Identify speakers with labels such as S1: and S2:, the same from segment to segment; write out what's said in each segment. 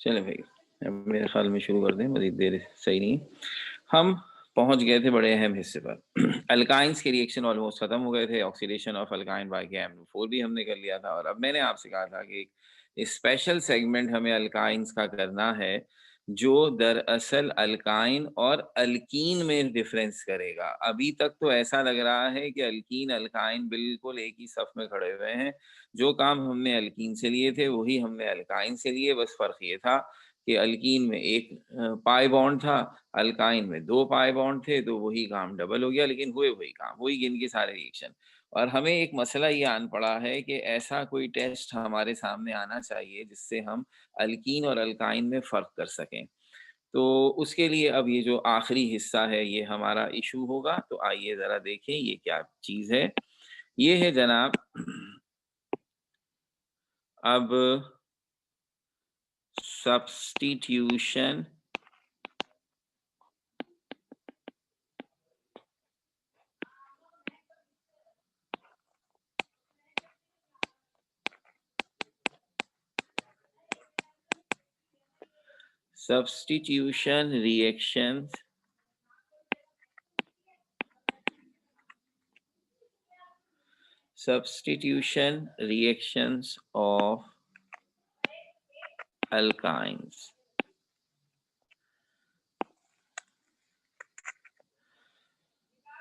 S1: चले भाई, अब मेरे ख्याल में शुरू कर दें, मजीद देर सही नहीं। हम पहुंच गए थे बड़े अहम हिस्से पर। अल्काइंस के रिएक्शन ऑलमोस्ट खत्म हो गए थे। Oxidation of alkyne bye KMnO4 भी हमने कर लिया था। और अब मैंने आपसे कहा था कि एक स्पेशल सेगमेंट हमें अल्काइंस का करना है, जो दरअसल अल्काइन और अल्कीन में डिफरेंस करेगा। अभी तक तो ऐसा लग रहा है कि अल्कीन अल्काइन बिल्कुल एक ही सफ में खड़े हुए हैं। जो काम हमने अल्कीन से लिए थे वही हमने अल्काइन से लिए, बस फर्क ये था कि अल्कीन में एक पाई बॉन्ड था, अल्काइन में 2 पाई बॉन्ड थे, तो वही काम डबल हो गया, लेकिन हुए वही काम, वही गिन के सारे रिएक्शन। और हमें एक मसला ये आन पड़ा है कि ऐसा कोई टेस्ट हमारे सामने आना चाहिए जिससे हम अल्कीन और अल्काइन में फ़र्क कर सकें। तो उसके लिए अब ये जो आखिरी हिस्सा है ये हमारा इशू होगा। तो आइए ज़रा देखें ये क्या चीज़ है। ये है जनाब अब substitution substitution reactions of alkynes।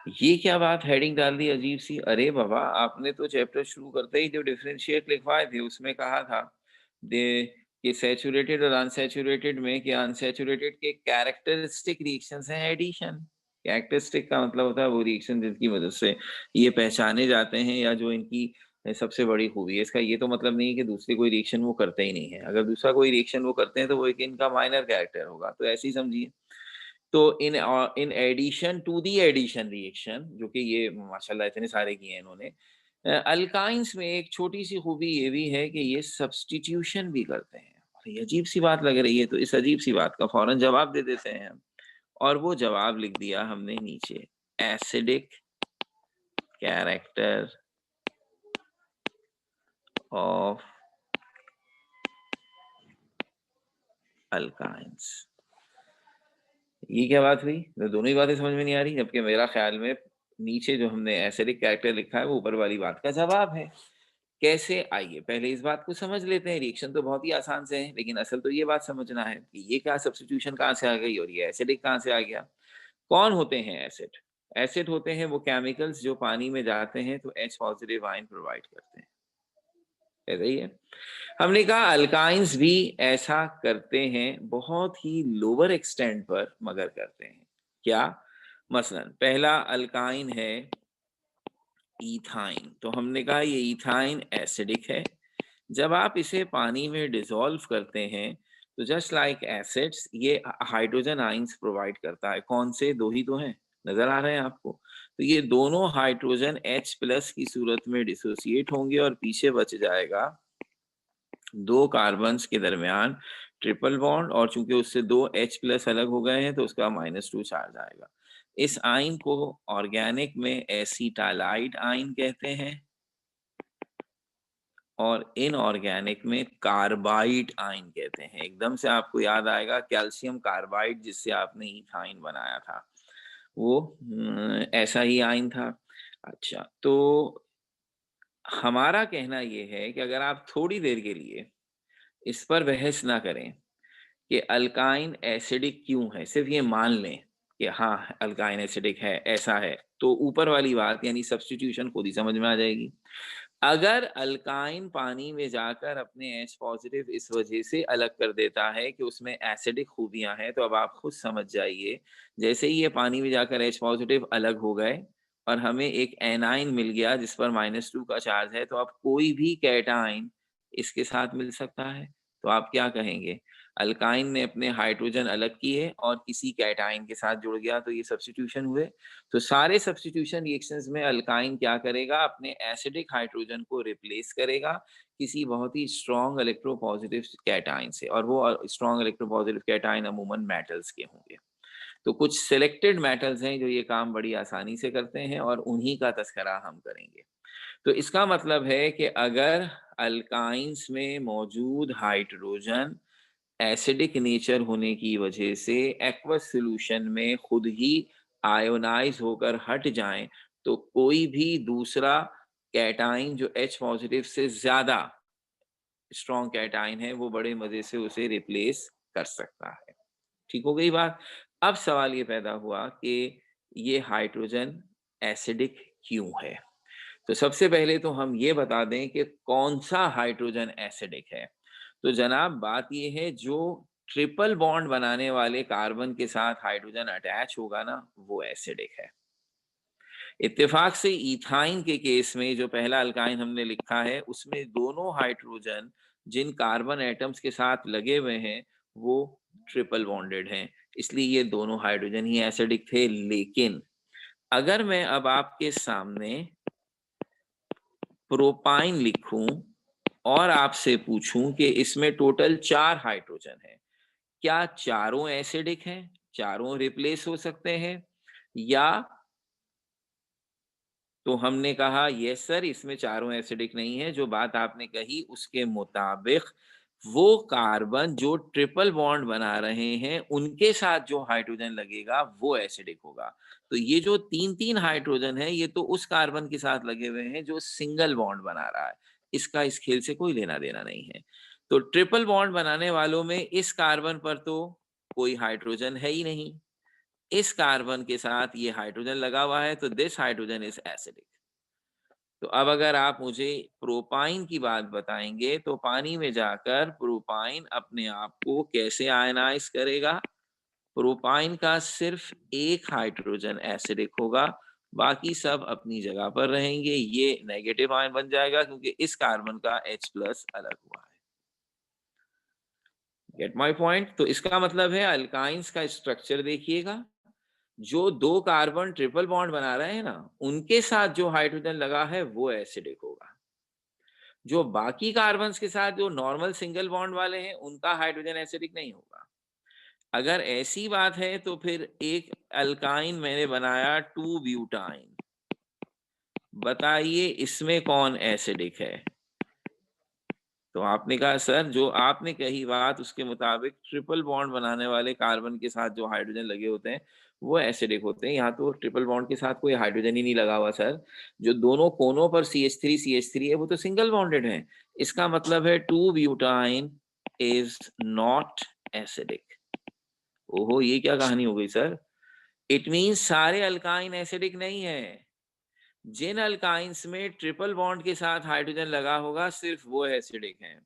S1: ये क्या बात हेडिंग डाल दी अजीब सी। अरे बाबा, आपने तो चैप्टर शुरू करते ही जो डिफरेंशिएट लिखवाए थे उसमें कहा था दे कि सैचुरेटेड और अनसैचुरेटेड में, कि अनसैचुरेटेड के कैरेक्टरिस्टिक रिएक्शंस हैं एडिशन। कैरेक्टरिस्टिक का मतलब होता है वो रिएक्शन जिनकी मदद से ये पहचाने जाते हैं, या जो इनकी सबसे बड़ी खूबी है। इसका ये तो मतलब नहीं है कि दूसरे कोई रिएक्शन वो करते ही नहीं है। अगर दूसरा कोई रिएक्शन वो करते हैं तो वो एक इनका माइनर कैरेक्टर होगा, तो ऐसे ही समझिए। तो in addition to the addition reaction, जो कि ये माशाल्लाह इतने सारे किए हैं इन्होंने, अल्काइंस में एक छोटी सी खूबी ये भी है कि ये सब्स्टिट्यूशन भी करते हैं। और ये अजीब सी बात लग रही है, तो इस अजीब सी बात का फौरन जवाब दे देते हैं हम। और वो जवाब लिख दिया हमने नीचे, एसिडिक कैरेक्टर ऑफ अल्काइंस। ये क्या बात हुई? तो दोनों ही बातें समझ में नहीं आ रही, जबकि मेरा ख्याल में नीचे जो हमने एसिडिक कैरेक्टर लिखा है वो ऊपर वाली बात का जवाब है। कैसे? आइए पहले इस बात को समझ लेते हैं। रिएक्शन तो बहुत ही आसान से है, लेकिन असल तो ये बात समझना है कि ये क्या सब्स्टिट्यूशन कहाँ से आ गई और ये एसिडिक कहाँ से आ गया। कौन होते हैं एसिड? एसिड होते हैं वो केमिकल्स जो पानी में जाते हैं तो H पॉजिटिव आयन प्रोवाइड करते हैं। ऐसा ही है। हमने कहा अल्काइंस भी ऐसा करते हैं, बहुत ही लोअर एक्सटेंट पर, मगर करते हैं। क्या? मसलन पहला अल्काइन है इथाइन। तो हमने कहा ये इथाइन एसिडिक है। जब आप इसे पानी में डिसॉल्व करते हैं तो जस्ट लाइक एसिड्स ये हाइड्रोजन आइंस प्रोवाइड करता है। कौन से? दो ही तो हैं, नजर आ रहे हैं आपको। तो ये दोनों हाइड्रोजन H प्लस की सूरत में डिसोसिएट होंगे और पीछे बच जाएगा 2 कार्बन्स के दरमियान ट्रिपल बॉन्ड, और चूंकि उससे 2 H प्लस अलग हो गए हैं तो उसका -2 चार्ज आएगा। इस आयन को ऑर्गेनिक में एसीटालाइड आयन कहते हैं और इनऑर्गेनिक में कार्बाइड आयन कहते हैं। एकदम से आपको याद आएगा कैल्शियम कार्बाइड, जिससे आपने इथाइन बनाया था, वो ऐसा ही आयन था। अच्छा, तो हमारा कहना ये है कि अगर आप थोड़ी देर के लिए इस पर बहस ना करें कि अल्काइन एसिडिक क्यों है, सिर्फ ये मान लें कि हाँ अल्काइन एसिडिक है, ऐसा है, तो ऊपर वाली बात यानी सब्स्टिट्यूशन खुद ही समझ में आ जाएगी। अगर अल्काइन पानी में जाकर अपने H पॉजिटिव इस वजह से अलग कर देता है कि उसमें एसिडिक खूबियां हैं, तो अब आप खुद समझ जाइए, जैसे ही ये पानी में जाकर H पॉजिटिव अलग हो गए और हमें एक एनाइन मिल गया जिस पर -2 का चार्ज है, तो अब कोई भी कैटाइन इसके साथ मिल सकता है। तो आप क्या कहेंगे? अल्काइन ने अपने हाइड्रोजन अलग किए और किसी कैटाइन के साथ जुड़ गया, तो ये सब्स्टिट्यूशन हुए। तो सारे सब्स्टिट्यूशन रिएक्शंस में अल्काइन क्या करेगा? अपने एसिडिक हाइड्रोजन को रिप्लेस करेगा किसी बहुत ही स्ट्रॉन्ग इलेक्ट्रोपॉजिटिव कैटाइन से, और वो स्ट्रॉन्ग इलेक्ट्रोपॉजिटिव कैटाइन अमूमन मेटल्स के होंगे। तो कुछ सिलेक्टेड मेटल्स हैं जो ये काम बड़ी आसानी से करते हैं और उन्हीं का तस्करा हम करेंगे। तो इसका मतलब है कि अगर अल्काइंस में मौजूद हाइड्रोजन एसिडिक नेचर होने की वजह से एक्वस सॉल्यूशन में खुद ही आयोनाइज होकर हट जाएं, तो कोई भी दूसरा कैटाइन जो H पॉजिटिव से ज्यादा स्ट्रॉन्ग कैटाइन है वो बड़े मजे से उसे रिप्लेस कर सकता है। ठीक हो गई बात। अब सवाल ये पैदा हुआ कि ये हाइड्रोजन एसिडिक क्यों है। तो सबसे पहले तो हम ये बता दें कि कौन सा हाइड्रोजन एसिडिक है। तो जनाब बात ये है, जो ट्रिपल बॉन्ड बनाने वाले कार्बन के साथ हाइड्रोजन अटैच होगा ना, वो एसिडिक है। इत्तेफाक से इथाइन के केस में जो पहला अल्काइन हमने लिखा है उसमें दोनों हाइड्रोजन जिन कार्बन एटम्स के साथ लगे हुए हैं वो ट्रिपल बॉन्डेड हैं, इसलिए ये दोनों हाइड्रोजन ही एसिडिक थे। लेकिन अगर मैं अब आपके सामने प्रोपाइन लिखूं और आपसे पूछूं कि इसमें टोटल 4 हाइड्रोजन है, क्या चारों एसिडिक हैं, चारों रिप्लेस हो सकते हैं? या तो हमने कहा यस सर, इसमें चारों एसिडिक नहीं है। जो बात आपने कही उसके मुताबिक वो कार्बन जो ट्रिपल बॉन्ड बना रहे हैं उनके साथ जो हाइड्रोजन लगेगा वो एसिडिक होगा। तो ये जो तीन तीन हाइड्रोजन है ये तो उस कार्बन के साथ लगे हुए हैं जो सिंगल बॉन्ड बना रहा है, इसका इस खेल से कोई लेना देना नहीं है। तो ट्रिपल बॉन्ड बनाने वालों में इस कार्बन पर तो कोई हाइड्रोजन है ही नहीं, इस कार्बन के साथ ये हाइड्रोजन लगा हुआ है, तो दिस हाइड्रोजन इज एसिडिक। तो अब अगर आप मुझे प्रोपाइन की बात बताएंगे तो पानी में जाकर प्रोपाइन अपने आप को कैसे आयनाइज करेगा? प्रोपाइन का सिर्फ एक हाइड्रोजन एसिडिक होगा, बाकी सब अपनी जगह पर रहेंगे। ये नेगेटिव आयन बन जाएगा क्योंकि इस कार्बन का H प्लस अलग हुआ है। Gate my point. तो इसका मतलब है अल्काइंस का स्ट्रक्चर देखिएगा, जो दो कार्बन ट्रिपल बॉन्ड बना रहे हैं ना उनके साथ जो हाइड्रोजन लगा है वो एसिडिक होगा। जो बाकी कार्बन्स के साथ जो नॉर्मल सिंगल बॉन्ड वाले हैं उनका हाइड्रोजन एसिडिक नहीं होगा। अगर ऐसी बात है तो फिर एक अल्काइन मैंने बनाया 2 ब्यूटाइन, बताइए इसमें कौन एसिडिक है? तो आपने कहा सर जो आपने कही बात उसके मुताबिक ट्रिपल बॉन्ड बनाने वाले कार्बन के साथ जो हाइड्रोजन लगे होते हैं वो एसिडिक होते हैं। यहाँ तो ट्रिपल बॉन्ड के साथ कोई हाइड्रोजन ही नहीं लगा हुआ सर, जो दोनों कोनों पर CH3 है वो तो सिंगल बॉन्डेड है। इसका मतलब है 2 ब्यूटाइन इज नॉट एसिडिक। ओहो, ये क्या कहानी हो गई सर? इट मीन्स सारे अल्काइन एसिडिक नहीं है। जिन अल्काइंस में ट्रिपल बॉन्ड के साथ हाइड्रोजन लगा होगा सिर्फ वो एसिडिक हैं।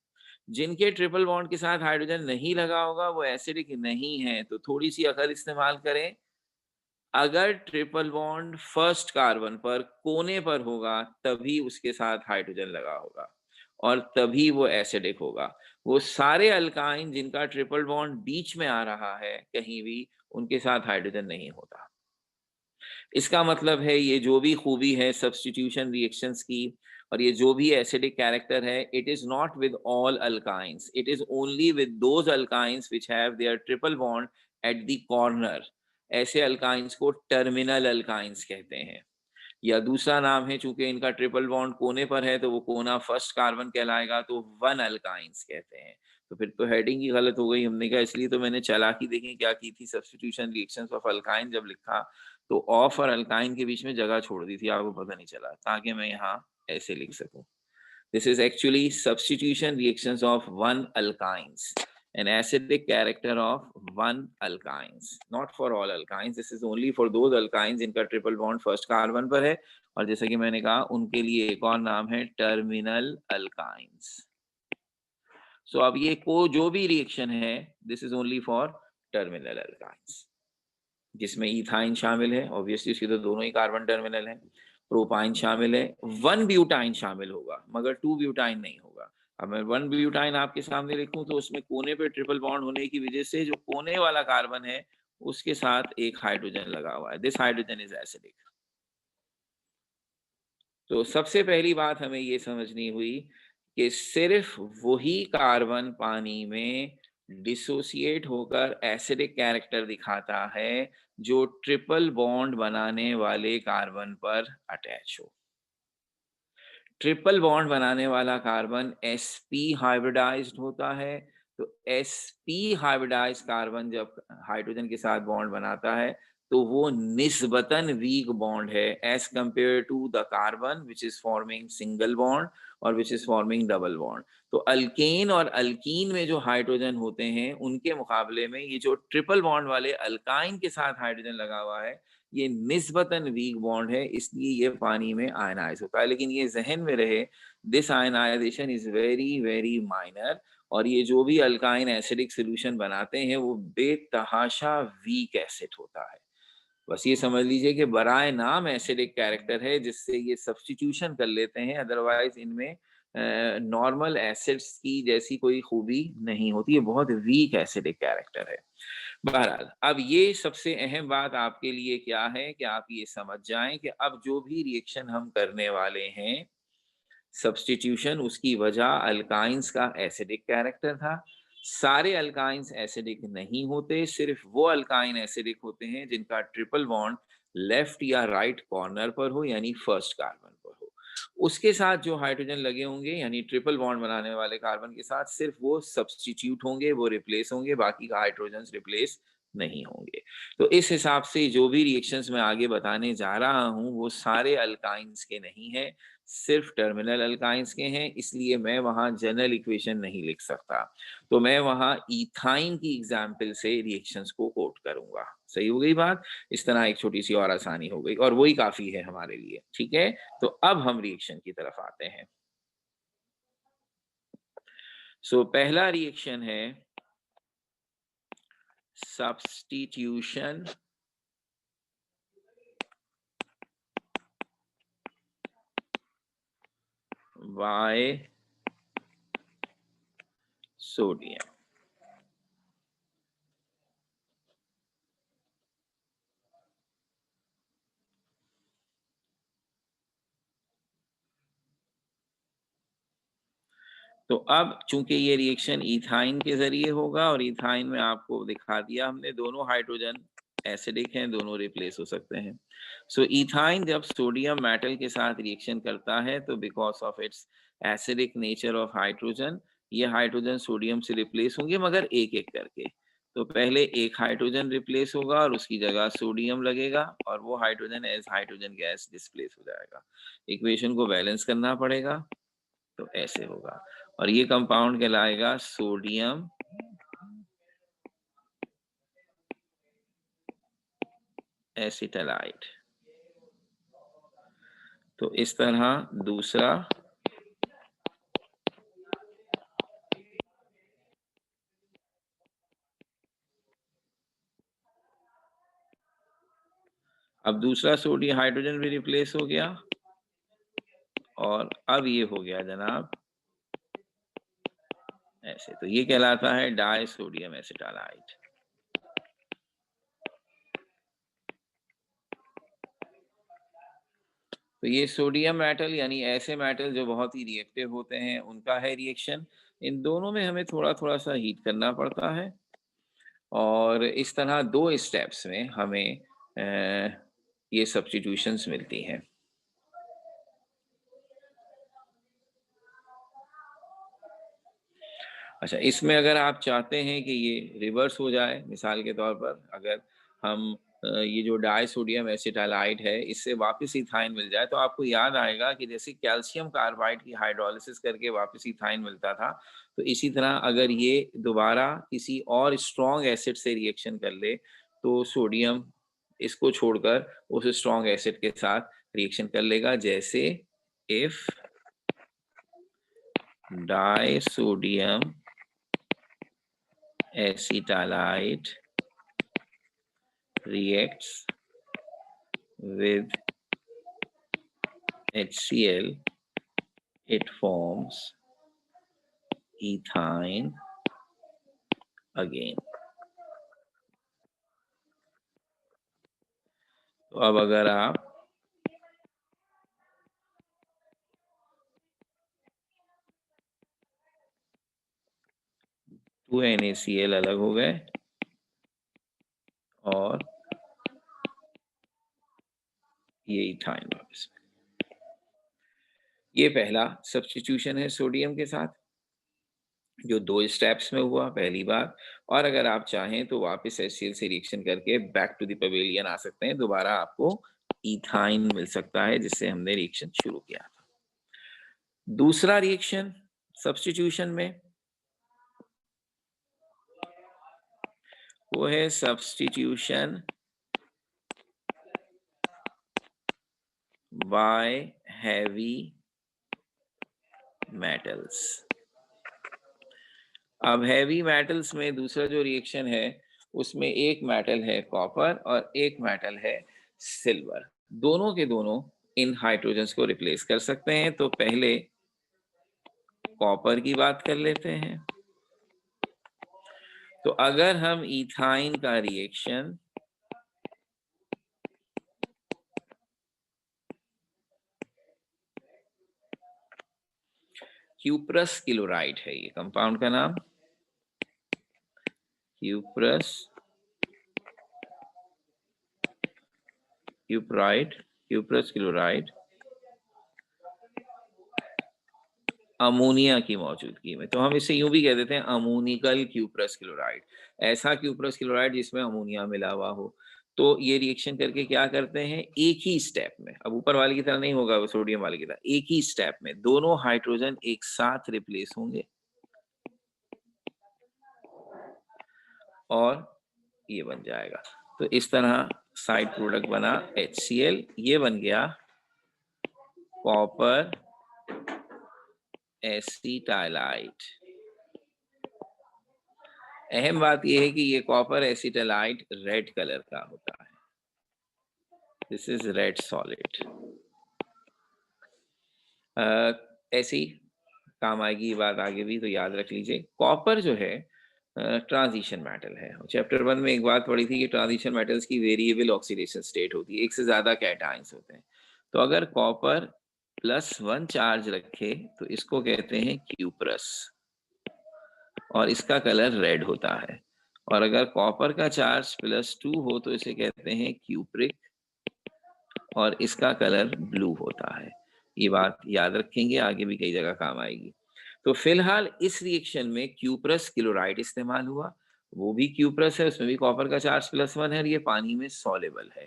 S1: जिनके ट्रिपल बॉन्ड के साथ हाइड्रोजन नहीं लगा होगा वो एसिडिक नहीं है। तो थोड़ी सी अकल इस्तेमाल करें। अगर ट्रिपल बॉन्ड फर्स्ट कार्बन पर कोने पर होगा तभी उसके साथ हाइड्रोजन लगा होगा और तभी वो एसिडिक होगा। वो सारे अल्काइन जिनका ट्रिपल बॉन्ड बीच में आ रहा है कहीं भी, उनके साथ हाइड्रोजन नहीं होता। इसका मतलब है ये जो भी खूबी है सब्स्टिट्यूशन रिएक्शंस की और ये जो भी एसिडिक कैरेक्टर है, it is not with all alkynes, it is only with those alkynes which have their triple bond at the corner. ऐसे अल्काइंस को टर्मिनल अल्काइंस कहते हैं, या दूसरा नाम है चूंकि इनका ट्रिपल बॉन्ड कोने पर है तो वो कोना फर्स्ट कार्बन कहलाएगा, तो वन अल्काइंस कहते हैं। तो फिर तो हेडिंग ही गलत हो गई, हमने कहा इसलिए तो मैंने चालाकी देखें क्या की थी, सब्स्टिट्यूशन रिएक्शंस ऑफ अल्काइन जब लिखा तो ऑफ और अल्काइन के बीच में जगह छोड़ दी थी, आपको पता नहीं चला, ताकि मैं यहाँ ऐसे लिख सकूं। This is actually substitution reactions of one alkynes, an acidic character of one alkynes, not for all alkynes, this is only for those alkynes जिनका ट्रिपल बॉन्ड फर्स्ट कार्बन पर है और जैसा कि मैंने कहा उनके लिए एक और नाम है टर्मिनल अल्काइंस। सो अब ये को जो भी रिएक्शन है this is only for terminal alkynes, जिसमें इथाइन शामिल है, ऑब्वियसली इसके तो दोनों ही कार्बन टर्मिनल है। प्रोपाइन शामिल है, 1 ब्यूटाइन शामिल होगा मगर 2 ब्यूटाइन नहीं होगा। अब मैं 1 ब्यूटाइन आपके सामने लिखूं तो उसमें कोने पे ट्रिपल बॉन्ड होने की वजह से जो कोने वाला कार्बन है उसके साथ एक हाइड्रोजन लगा हुआ है, दिस हाइड्रोजन इज एसिडिक। तो सबसे पहली बात हमें ये समझनी हुई कि सिर्फ वही कार्बन पानी में डिसोसिएट होकर एसिडिक कैरेक्टर दिखाता है जो ट्रिपल बॉन्ड बनाने वाले कार्बन पर अटैच हो। ट्रिपल बॉन्ड बनाने वाला कार्बन sp हाइब्रिडाइज्ड होता है। तो sp हाइब्रिडाइज्ड कार्बन जब हाइड्रोजन के साथ बॉन्ड बनाता है तो वो निस्बतन वीक बॉन्ड है as compared to the carbon which is forming single bond और which is forming double bond. तो अल्केन और अल्कीन में जो हाइड्रोजन होते हैं उनके मुकाबले में ये जो ट्रिपल बॉन्ड वाले अल्काइन के साथ हाइड्रोजन लगा हुआ है ये निस्बतन वीक बॉन्ड है, इसलिए ये पानी में आयनाइज होता है। लेकिन ये जहन में रहे, this ionisation is very very minor, और ये जो भी अल्काइन एसिडिक सोल्यूशन बनाते हैं वो बेतहाशा वीक एसिड होता है। बस ये समझ लीजिए कि बराए नाम एसिडिक कैरेक्टर है जिससे ये सब्स्टिट्यूशन कर लेते हैं, अदरवाइज इनमें नॉर्मल एसिड्स की जैसी कोई खूबी नहीं होती है, बहुत वीक एसिडिक कैरेक्टर है। बहरहाल अब ये सबसे अहम बात आपके लिए क्या है कि आप ये समझ जाएं कि अब जो भी रिएक्शन हम करने वाले हैं सब्स्टिट्यूशन, उसकी वजह अल्काइंस का एसिडिक कैरेक्टर था। सारे अल्काइंस एसिडिक नहीं होते, सिर्फ वो अल्काइन एसिडिक होते हैं जिनका ट्रिपल बॉन्ड लेफ्ट या राइट कॉर्नर पर हो, यानी फर्स्ट कार्बन पर हो। उसके साथ जो हाइड्रोजन लगे होंगे यानी ट्रिपल बॉन्ड बनाने वाले कार्बन के साथ सिर्फ वो सब्स्टिट्यूट होंगे, वो रिप्लेस होंगे, बाकी का हाइड्रोजन रिप्लेस नहीं होंगे। तो इस हिसाब से जो भी रिएक्शंस मैं आगे बताने जा रहा हूं वो सारे अल्काइंस के नहीं है, सिर्फ टर्मिनल अल्काइंस के हैं, इसलिए मैं वहां जनरल इक्वेशन नहीं लिख सकता। तो मैं वहां इथाइन की एग्जाम्पल से रिएक्शंस को कोट करूंगा। सही हो गई बात? इस तरह एक छोटी सी और आसानी हो गई और वही काफी है हमारे लिए। ठीक है, तो अब हम रिएक्शन की तरफ आते हैं। पहला रिएक्शन है सब्स्टिट्यूशन बाय सोडियम। तो अब चूंकि ये रिएक्शन इथाइन के जरिए होगा और इथाइन में आपको दिखा दिया हमने दोनों हाइड्रोजन एसिडिक हैं, दोनों रिप्लेस हो सकते हैं। इथाइन जब सोडियम मेटल के साथ रिएक्शन करता है तो because of its acidic nature of hydrogen ये हाइड्रोजन सोडियम से रिप्लेस होंगे, मगर एक एक करके। तो पहले एक हाइड्रोजन रिप्लेस होगा और उसकी जगह सोडियम लगेगा और वो hydrogen as hydrogen gas displace हो जाएगा। इक्वेशन को बैलेंस करना पड़ेगा, तो ऐसे होगा और ये कंपाउंड कहलाएगा सोडियम एसिटालाइट। तो इस तरह दूसरा अब दूसरा सोडियम हाइड्रोजन भी रिप्लेस हो गया और अब ये हो गया जनाब ऐसे। तो ये कहलाता है डाई सोडियम एसिटालाइट। तो ये सोडियम मेटल यानी ऐसे मेटल जो बहुत ही रिएक्टिव होते हैं उनका है रिएक्शन। इन दोनों में हमें थोड़ा थोड़ा सा हीट करना पड़ता है और इस तरह दो स्टेप्स में हमें ये सब्स्टिट्यूशंस मिलती हैं। अच्छा, इसमें अगर आप चाहते हैं कि ये रिवर्स हो जाए, मिसाल के तौर पर अगर हम ये जो डाई सोडियम एसिटालाइट है इससे वापस इथाइन मिल जाए, तो आपको याद आएगा कि जैसे कैल्शियम कार्बाइड की हाइड्रोलिसिस करके वापस इथाइन मिलता था, तो इसी तरह अगर ये दोबारा किसी और स्ट्रॉन्ग एसिड से रिएक्शन कर ले तो सोडियम इसको छोड़कर उस स्ट्रॉन्ग एसिड के साथ रिएक्शन कर लेगा। जैसे if die sodium acetalide reacts with HCl, it forms ethyne again. तो अब अगर आप टू NaCl अलग हो गए और ये इथाइन वापस। ये पहला सब्स्टिट्यूशन है सोडियम के साथ, जो 2 स्टेप्स में हुआ पहली बार। और अगर आप चाहें तो वापस HCl से रिएक्शन करके बैक टू द पवेलियन आ सकते हैं, दोबारा आपको इथाइन मिल सकता है जिससे हमने रिएक्शन शुरू किया था। दूसरा रिएक्शन सब्स्टिट्यूशन में वो है सब्स्टिट्यूशन बाय हैवी मेटल्स। अब हैवी मेटल्स में दूसरा जो रिएक्शन है उसमें एक मेटल है कॉपर और एक मेटल है सिल्वर। दोनों के दोनों इन हाइड्रोजन्स को रिप्लेस कर सकते हैं। तो पहले कॉपर की बात कर लेते हैं। तो अगर हम इथाइन का रिएक्शन क्यूप्रस क्लोराइड है, ये कंपाउंड का नाम क्यूप्रस क्यूप्राइड क्यूप्रस क्लोराइड अमोनिया की मौजूदगी में, तो हम इसे यूं भी कह देते हैं अमोनिकल क्यूप्रस क्लोराइड। ऐसा क्यूप्रस क्लोराइड जिसमें अमोनिया मिला हुआ हो। तो ये रिएक्शन करके क्या करते हैं, एक ही स्टेप में, अब ऊपर वाले की तरह नहीं होगा वो सोडियम वाले की तरह, एक ही स्टेप में दोनों हाइड्रोजन एक साथ रिप्लेस होंगे और ये बन जाएगा। तो इस तरह साइड प्रोडक्ट बना HCl, ये बन गया कॉपर एसिटाइलाइट। अहम बात यह है कि ये कॉपर एसिटाइलाइट रेड कलर का होता है। This is red solid. ऐसी काम आएगी ये बात आगे भी, तो याद रख लीजिए। कॉपर जो है ट्रांजिशन मेटल है। चैप्टर 1 में एक बात पढ़ी थी कि ट्रांजिशन मेटल्स की वेरिएबल ऑक्सीडेशन स्टेट होती है, एक से ज्यादा कैटायंस होते हैं। तो अगर कॉपर +1 चार्ज रखे तो इसको कहते हैं क्यूप्रस और इसका कलर रेड होता है। और अगर कॉपर का चार्ज +2 हो तो इसे कहते हैं क्यूप्रिक और इसका कलर ब्लू होता है। ये बात याद रखेंगे, आगे भी कई जगह काम आएगी। तो फिलहाल इस रिएक्शन में क्यूप्रस क्लोराइड इस्तेमाल हुआ, वो भी क्यूप्रस है, उसमें भी कॉपर का चार्ज +1 है और ये पानी में सॉलेबल है।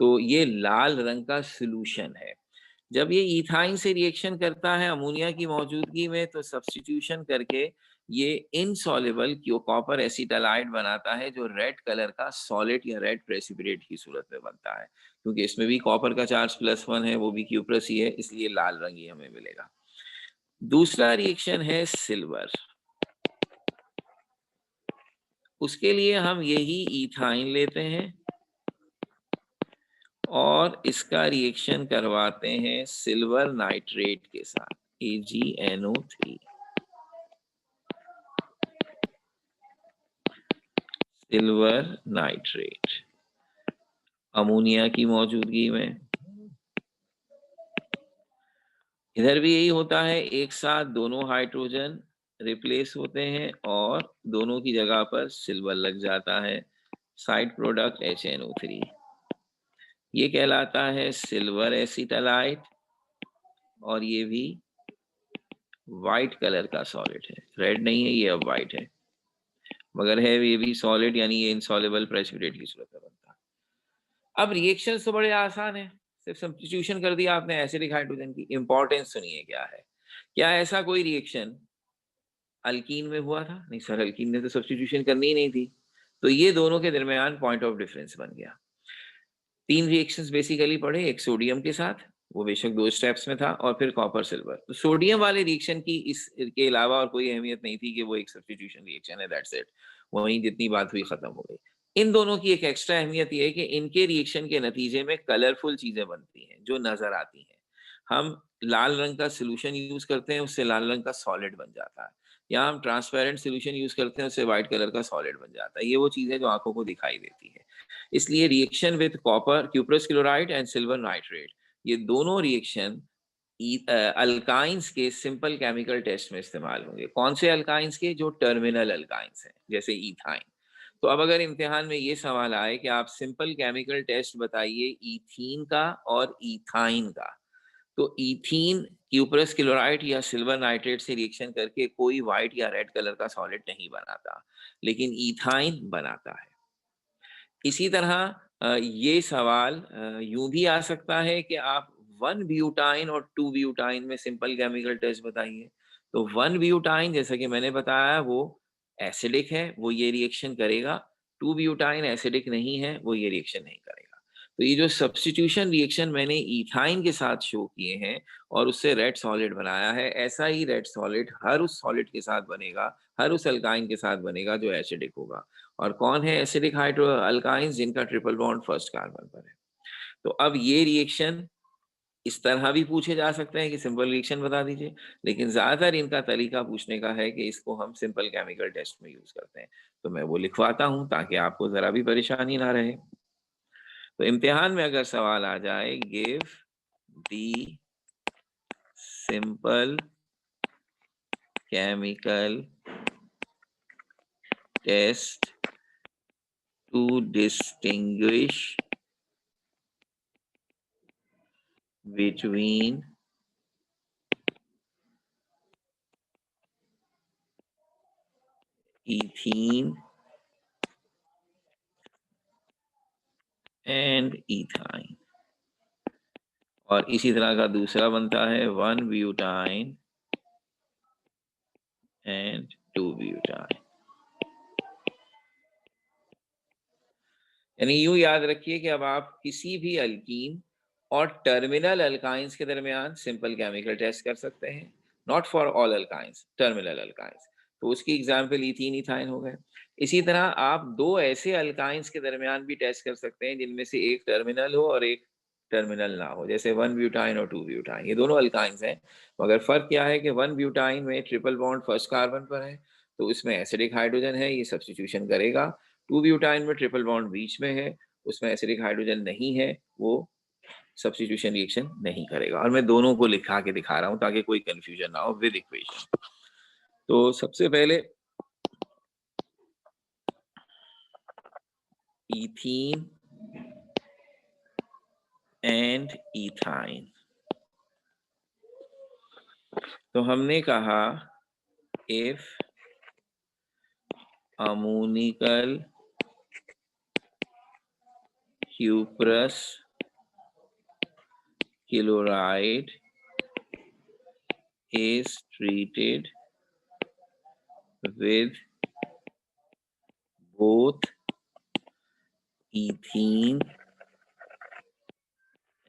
S1: तो ये लाल रंग का सोल्यूशन है। जब ये इथाइन से रिएक्शन करता है अमोनिया की मौजूदगी में तो सब्स्टिट्यूशन करके ये इनसॉल्युबल कॉपर एसिटाइलाइड बनाता है, जो रेड कलर का सॉलिड या रेड प्रेसिपिटेट की सूरत में बनता है। क्योंकि इसमें भी कॉपर का चार्ज +1 है, वो भी क्यूप्रस ही है, इसलिए लाल रंग ही हमें मिलेगा। दूसरा रिएक्शन है सिल्वर। उसके लिए हम यही इथाइन लेते हैं और इसका रिएक्शन करवाते हैं सिल्वर नाइट्रेट के साथ AgNO3। सिल्वर नाइट्रेट अमोनिया की मौजूदगी में। इधर भी यही होता है, एक साथ दोनों हाइड्रोजन रिप्लेस होते हैं और दोनों की जगह पर सिल्वर लग जाता है। साइड प्रोडक्ट HNO3, ये कहलाता है सिल्वर एसिटाइलाइट और ये भी वाइट कलर का सॉलिड है, रेड नहीं है ये, अब वाइट है, मगर है ये भी सॉलिड, यानी ये इनसॉल्युबल प्रेसिपिटेट की सूरत में बनता है। अब रिएक्शन तो बड़े आसान है, सिर्फ सब्स्टिट्यूशन कर दिया आपने एसिडिक हाइड्रोजन की। इंपॉर्टेंस सुनिए क्या है। क्या ऐसा कोई रिएक्शन अल्कीन में हुआ था? नहीं सर, अल्कीन ने तो सब्स्टिट्यूशन करनी ही नहीं थी। तो ये दोनों के दरमियान पॉइंट ऑफ डिफरेंस बन गया। 3 रिएक्शंस बेसिकली पढ़े, एक सोडियम के साथ, वो बेशक 2 स्टेप्स में था, और फिर कॉपर सिल्वर। तो सोडियम वाले रिएक्शन की इसके अलावा और कोई अहमियत नहीं थी कि वो एक सब्स्टिट्यूशन रिएक्शन है, दैट्स इट। वहीं जितनी बात हुई खत्म हो गई। इन दोनों की एक एक्स्ट्रा अहमियत ये है कि इनके रिएक्शन के नतीजे में कलरफुल चीजें बनती हैं जो नजर आती हैं। हम लाल रंग का सोल्यूशन यूज करते हैं, उससे लाल रंग का सॉलिड बन जाता है, या हम ट्रांसपेरेंट सोल्यूशन यूज करते हैं, उससे व्हाइट कलर का सॉलिड बन जाता है। ये वो चीजें जो आंखों को दिखाई देती है। इसलिए reaction with copper cuprous chloride and silver nitrate, ये दोनों रिएक्शन अल्काइंस के सिंपल केमिकल टेस्ट में इस्तेमाल होंगे। कौन से अल्काइंस के? जो टर्मिनल अल्काइंस हैं, जैसे इथाइन। तो अब अगर इम्तिहान में ये सवाल आए कि आप सिंपल केमिकल टेस्ट बताइए इथीन का और इथाइन का, तो इथीन क्यूप्रस क्लोराइड या सिल्वर नाइट्रेट से रिएक्शन करके कोई व्हाइट या रेड कलर का सॉलिड नहीं बनाता, लेकिन इथाइन बनाता है। इसी तरह ये सवाल यूं भी आ सकता है कि आप 1 ब्यूटाइन और 2 ब्यूटाइन में सिंपल केमिकल टेस्ट बताइए। तो 1 ब्यूटाइन जैसा कि मैंने बताया वो एसिडिक है, वो ये रिएक्शन करेगा। 2 ब्यूटाइन एसिडिक नहीं है, वो ये रिएक्शन नहीं करेगा। तो ये जो सब्स्टिट्यूशन रिएक्शन मैंने इथाइन के साथ शो किए हैं और उससे रेड सॉलिड बनाया है, ऐसा ही रेड सॉलिड हर उस सॉलिड के साथ बनेगा, हर उस अल्काइन के साथ बनेगा जो एसिडिक होगा। और कौन है एसिडिक हाइड्रो अल्काइंस जिनका ट्रिपल बॉन्ड फर्स्ट कार्बन पर है। तो अब ये रिएक्शन इस तरह भी पूछे जा सकते हैं कि सिंपल रिएक्शन बता दीजिए, लेकिन ज्यादातर इनका तरीका पूछने का है कि इसको हम सिंपल केमिकल टेस्ट में यूज करते हैं। तो मैं वो लिखवाता हूं ताकि आपको जरा भी परेशानी ना रहे। तो इम्तिहान में अगर सवाल आ जाए, give the simple chemical test to distinguish between ethene and ethyne। और इसी तरह का दूसरा बनता है 1 ब्यूटाइन एंड 2 ब्यूटाइन। यानी यूं याद रखिए कि अब आप किसी भी अल्कीन और टर्मिनल अल्काइंस के दरमियान सिंपल केमिकल टेस्ट कर सकते हैं। Not for all alkynes, terminal alkynes. तो उसकी एग्जांपल इथीन इथाइन हो गए। इसी तरह आप दो ऐसे अल्काइंस के दरमियान भी टेस्ट कर सकते हैं जिनमें से एक टर्मिनल हो और एक टर्मिनल ना हो, जैसे 1 ब्यूटाइन और 2 ब्यूटाइन। ये दोनों अल्काइंस हैं, मगर फर्क क्या है कि 1 ब्यूटाइन में ट्रिपल बॉन्ड फर्स्ट कार्बन पर है, तो उसमें एसिडिक हाइड्रोजन है, ये सब्स्टिट्यूशन करेगा। 2 ब्यूटाइन में ट्रिपल बॉन्ड बीच में है, उसमें एसिडिक हाइड्रोजन नहीं है, वो सब्स्टिट्यूशन रिएक्शन नहीं करेगा। और मैं दोनों को लिखा के दिखा रहा हूं ताकि कोई कंफ्यूजन ना हो विद इक्वेशन। तो सबसे पहले इथीन एंड इथाइन। तो हमने कहा if ammoniacal cuprous chloride is treated with both ethene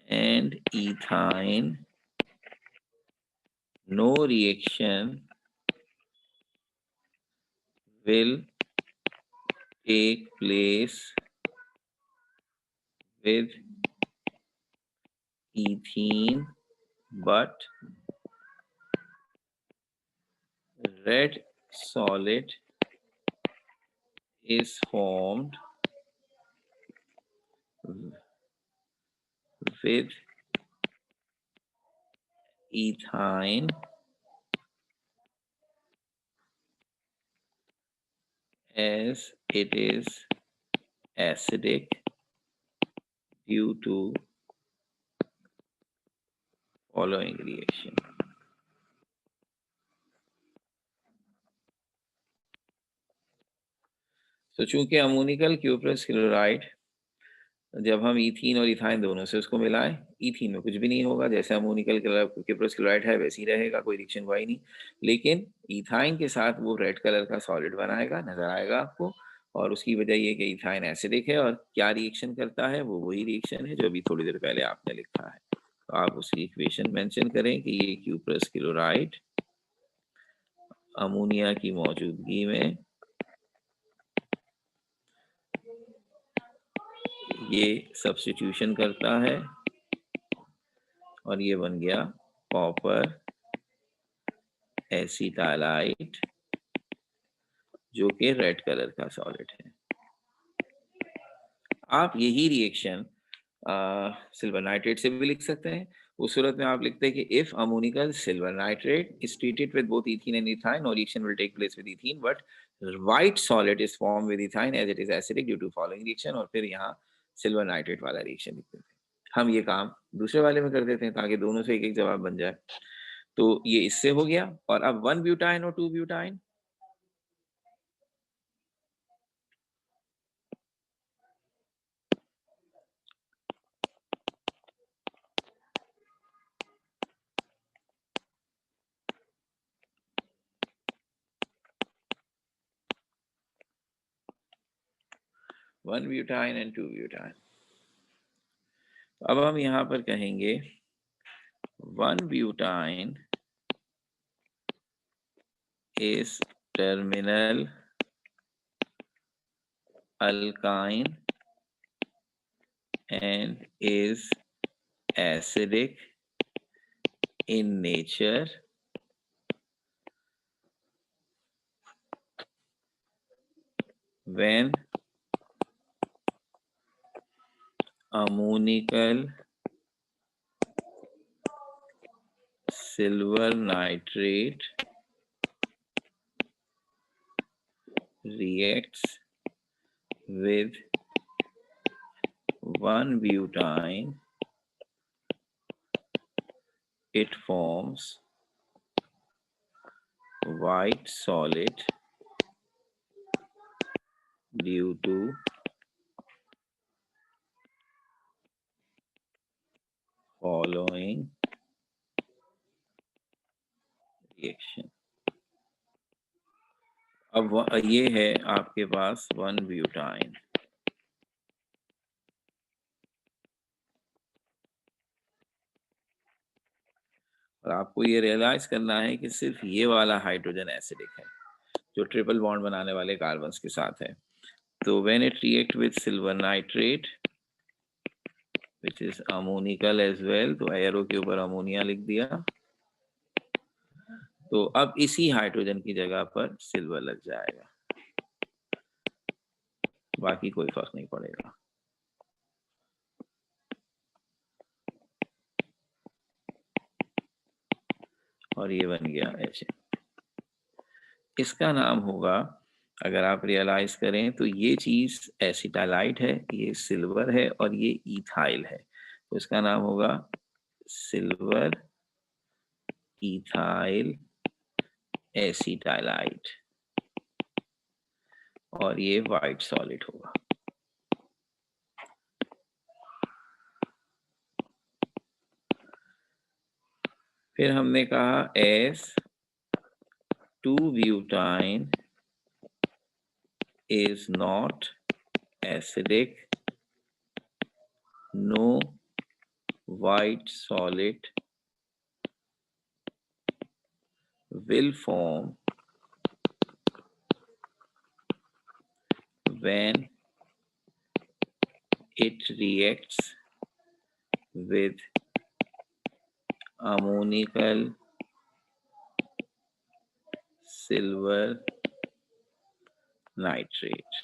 S1: and ethyne, no reaction will take place with ethene, but red solid is formed with ethyne as it is acidic due to following reaction। तो चूंकि ammoniacal cuprous chloride जब हम ethene और ethyne दोनों से उसको मिलाएं, ethene में कुछ भी नहीं होगा, जैसे अमोनिकल क्यूप्रस क्लोराइड है वैसे ही रहेगा, कोई रिएक्शन हुआ ही नहीं। लेकिन इथाइन के साथ वो रेड कलर का सॉलिड बनाएगा, नजर आएगा आपको। और उसकी वजह ये कि इथाइन एसिडिक है और क्या रिएक्शन करता है, वो वही रिएक्शन है जो अभी थोड़ी देर पहले आपने लिखा है। तो आप उसकी इक्वेशन मेंशन करें कि ये क्यूप्रस क्लोराइड अमोनिया की मौजूदगी में ये सब्स्टिट्यूशन करता है और ये बन गया कॉपर एसीटालाइट, जो कि रेड कलर का सॉलिड है। आप यही रिएक्शन सिल्वर नाइट्रेट से भी लिख सकते हैं। उस सूरत में आप लिखते हैं कि if ammoniacal silver nitrate is treated with both ethene and ethyne, और reaction will take place with ethene, but white solid is form with ethyne as it is acidic due to following reaction. और फिर यहाँ silver nitrate वाला reaction लिखते थे। हम ये काम दूसरे वाले में कर देते हैं ताकि दोनों से एक एक जवाब बन जाए। तो ये इससे हो गया। और अब 1 ब्यूटाइन और 2 ब्यूटाइन, 1 ब्यूटाइन एंड 2 ब्यूटाइन। अब हम यहाँ पर कहेंगे 1 butyne is terminal alkyne and is acidic in nature when ammonical silver nitrate reacts with 1 butane, it forms white solid due to following reaction। अब ये है आपके पास 1 ब्यूटाइन। और आपको ये रियलाइज करना है कि सिर्फ ये वाला हाइड्रोजन एसिडिक है जो ट्रिपल बॉन्ड बनाने वाले कार्बन्स के साथ है। तो when it react with silver nitrate which is ammoniacal as well, तो एरो के ऊपर अमोनिया लिख दिया, तो अब इसी हाइड्रोजन की जगह पर सिल्वर लग जाएगा, बाकी कोई फर्क नहीं पड़ेगा। और ये बन गया H। इसका नाम होगा, अगर आप रियलाइज करें तो ये चीज एसिटालाइट है, ये सिल्वर है और ये इथाइल है, तो इसका नाम होगा सिल्वर इथाइल एसिटालाइट और ये वाइट सॉलिड होगा। फिर हमने कहा S 2 butyne is not acidic, no white solid will form when it reacts with ammonical silver nitrate।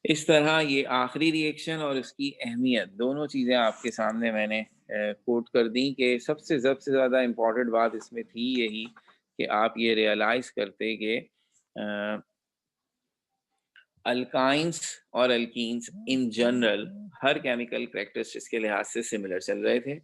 S1: इस तरह ये आखिरी रिएक्शन और इसकी अहमियत दोनों चीज़ें आपके सामने मैंने कोट कर दी कि सबसे ज़्यादा इम्पोर्टेंट बात इसमें थी यही कि आप ये रियलाइज करते कि अल्काइंस और alkenes in general her chemical characteristics के लिहाज से सिमिलर चल रहे थे,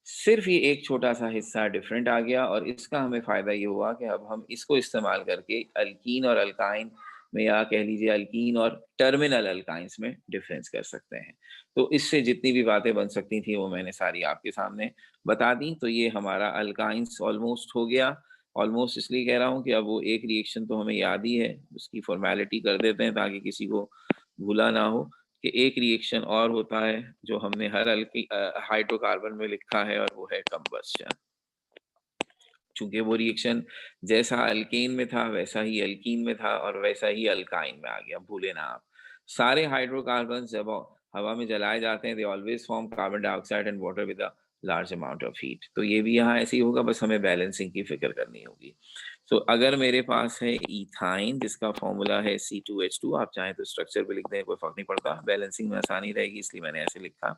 S1: सिर्फ ये एक छोटा सा हिस्सा डिफरेंट आ गया और इसका हमें फ़ायदा ये हुआ कि अब हम इसको इस्तेमाल करके अल्कीन और अल्काइन में, या कह लीजिए अल्कीन और टर्मिनल अल्काइंस में डिफरेंस कर सकते हैं। तो इससे जितनी भी बातें बन सकती थी वो मैंने सारी आपके सामने बता दी। तो ये हमारा अल्काइंस ऑलमोस्ट हो गया। ऑलमोस्ट इसलिए कह रहा हूँ कि अब वो एक रिएक्शन तो हमें याद ही है, उसकी फॉर्मेलिटी कर देते हैं ताकि किसी को भूला ना हो कि एक रिएक्शन और होता है जो हमने हर हाइड्रोकार्बन में लिखा है और वो है कंबस्शन। चूंकि वो रिएक्शन जैसा अल्केन में था वैसा ही अल्कीन में था और वैसा ही अल्काइन में आ गया, भूले ना आप। सारे हाइड्रोकार्बन जब हवा में जलाए जाते हैं they always form carbon dioxide and water with a large amount of heat. तो ये भी यहाँ ऐसे ही होगा, बस हमें बैलेंसिंग की फिक्र करनी होगी। तो अगर मेरे पास है इथाइन जिसका फॉर्मूला है C2H2, आप चाहें तो स्ट्रक्चर भी लिख दें, कोई फर्क नहीं पड़ता, बैलेंसिंग में आसानी रहेगी इसलिए मैंने ऐसे लिखा।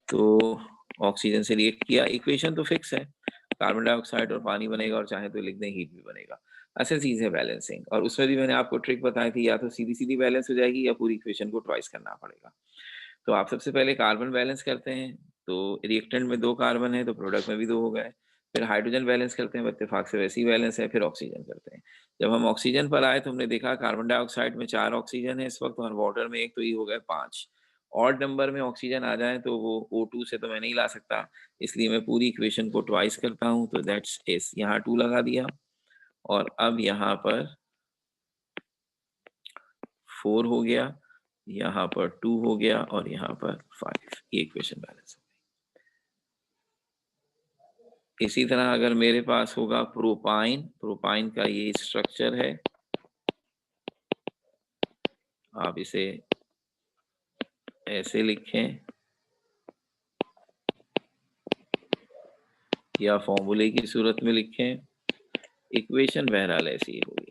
S1: तो ऑक्सीजन से रिएक्ट किया, इक्वेशन तो फिक्स है, कार्बन डाइऑक्साइड और पानी बनेगा और चाहे तो लिख दें हीट भी बनेगा। असल चीज है बैलेंसिंग, और उसमें भी मैंने आपको ट्रिक बताई थी, या तो सीधी सीधी बैलेंस हो जाएगी या पूरी इक्वेशन को ट्वाइस करना पड़ेगा। तो आप सबसे पहले कार्बन बैलेंस करते हैं, तो रिएक्टेंट में 2 कार्बन है तो प्रोडक्ट में भी 2 हो गए। फिर हाइड्रोजन बैलेंस करते हैं, इत्तेफाक से वैसे ही बैलेंस है, फिर ऑक्सीजन करते हैं। जब हम ऑक्सीजन पर आए तो हमने देखा कार्बन डाइऑक्साइड में 4 ऑक्सीजन है इस वक़्त और वाटर में 1, तो ये हो गए 5। ऑड नंबर में ऑक्सीजन आ जाए तो वो O2 से तो मैं नहीं ला सकता, इसलिए मैं पूरी इक्वेशन को ट्वाइस करता हूँ, तो दैट्स इस यहाँ 2 लगा दिया और अब यहाँ पर 4 हो गया, यहाँ पर 2 हो गया और यहाँ पर 5। ये इक्वेशन बैलेंस हो गई। इसी तरह अगर मेरे पास होगा प्रोपाइन, प्रोपाइन का ये स्ट्रक्चर है, आप इसे ऐसे लिखें या फॉर्मूले की सूरत में लिखें, इक्वेशन बहरहाल ऐसी ही होगी।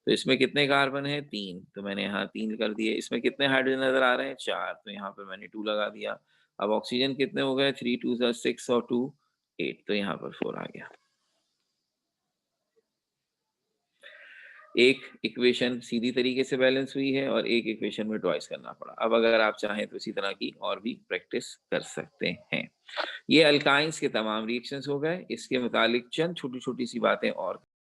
S1: तो इसमें कितने कार्बन है? 3, तो मैंने यहाँ 3 कर दिए। इसमें कितने हाइड्रोजन नजर आ रहे हैं? 4, तो यहाँ पर मैंने 2 लगा दिया। अब ऑक्सीजन कितने हो गए? 3 2 ज़ा 6 और 2 8, तो यहाँ पर 4 आ गया। एक इक्वेशन सीधी तरीके से बैलेंस हुई है और एक इक्वेशन में ट्वाइस करना पड़ा। अब अगर आप चाहें तो इसी तरह की और भी प्रैक्टिस कर सकते हैं। ये अल्काइंस के तमाम रिएक्शंस हो गए। इसके मुतालिक चंद छोटी-छोटी सी बातें और